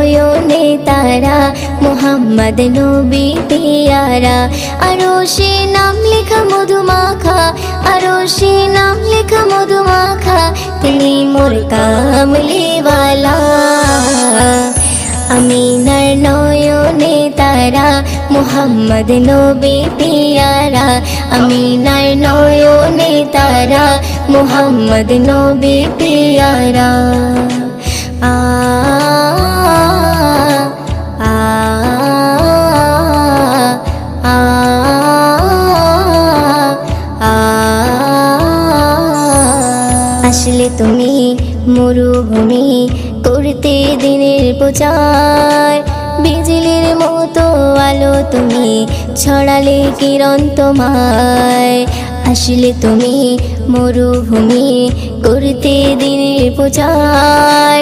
নয়নে তারা মুহাম্মদ নবী পিয়ারা। আরশে নাম লেখা মধুমাখা, আরশে নাম লেখা মধুমাখা, তিনি মোর কামলিওয়ালা। আমিনার নয়নে তারা মুহাম্মদ নবী পিয়ারা। আমিনার নয়নে তারা মুহাম্মদ নবী পিয়ারা। আ আ আ আ আসলে তুমি মরুভূমি করতে দিনের প্রচার, বিজলির মতো আলো তুমি ছড়ালে কিরণ তোমায়। আসলে তুমি মরুভূমি করতে দিনের প্রচার।